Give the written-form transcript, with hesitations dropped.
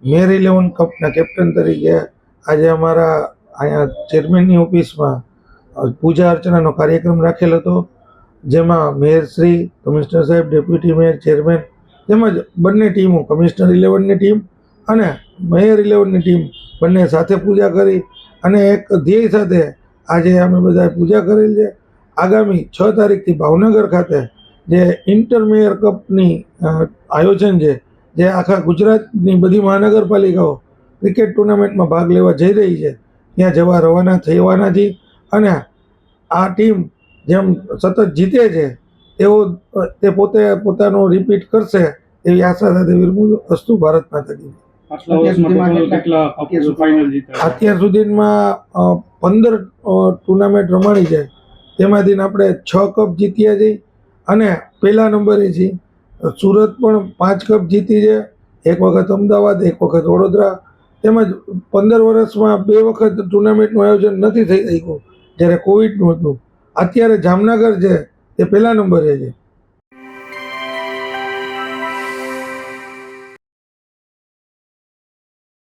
મેર 11 કપના captain તરીકે આજે અમારા અહીંયા ચેરમેનની ઓફિસમાં પૂજા અર્ચનાનો કાર્યક્રમ રાખેલ હતો, જેમાં મેયરશ્રી, કમિશનર સાહેબ, ડેપ્યુટી મેયર, ચેરમેન તેમજ બંને ટીમો, કમિશનર 11ની ટીમ અને મેયર 11ની ટીમ બંને સાથે પૂજા કરી અને એક ધ્યેય સાથે આજે અમે બધાએ પૂજા કરેલ છે. આગામી 6 તારીખથી ભાવનગર ખાતે જે ઇન્ટર મેયર કપની આયોજન છે, જે આખા ગુજરાતની બધી મહાનગરપાલિકાઓ ક્રિકેટ ટુર્નામેન્ટમાં ભાગ લેવા જઈ રહી છે, ત્યાં જવા રવાના થવાના છીએ અને આ ટીમ જેમ સતત જીતે છે તેઓ તે પોતે પોતાનું રિપીટ કરશે એવી આશા સાથે વિરમું છું. અસ્તુ ભારત માતા કી. અત્યાર સુધીમાં 15 ટુર્નામેન્ટ રમાણી છે, તેમાંથી આપણે 6 કપ જીત્યા છીએ અને પહેલા નંબરે છીએ. સુરત પણ 5 કપ જીતી છે, એક વખત અમદાવાદ, એક વખત વડોદરા, તેમજ 15 વર્ષમાં 2 વખત ટુર્નામેન્ટનું આયોજન નથી થઈ શક્યું જ્યારે કોવિડનું હતું. અત્યારે જામનગર છે તે પહેલા નંબરે છે.